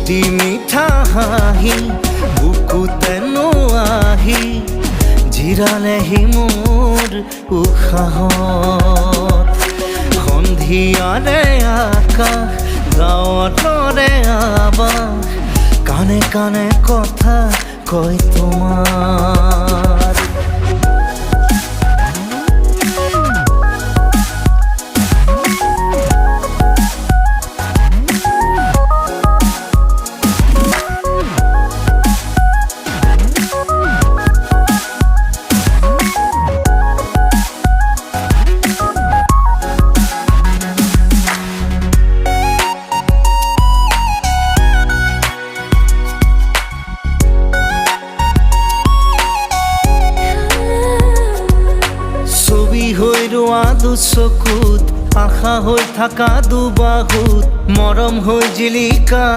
মিষ্টি মিঠা হাঁহি বুকুতেনো আহি জিৰালেহি মোৰ উশাহত সন্ধিয়াৰে আকাশ গাঁৱতৰে আবাস কানে কানে কথা কয় তোমাৰ হৈ ৰোৱা দুচকুত আশা হৈ থকা দুবাহুত মৰম হৈ জিলিকা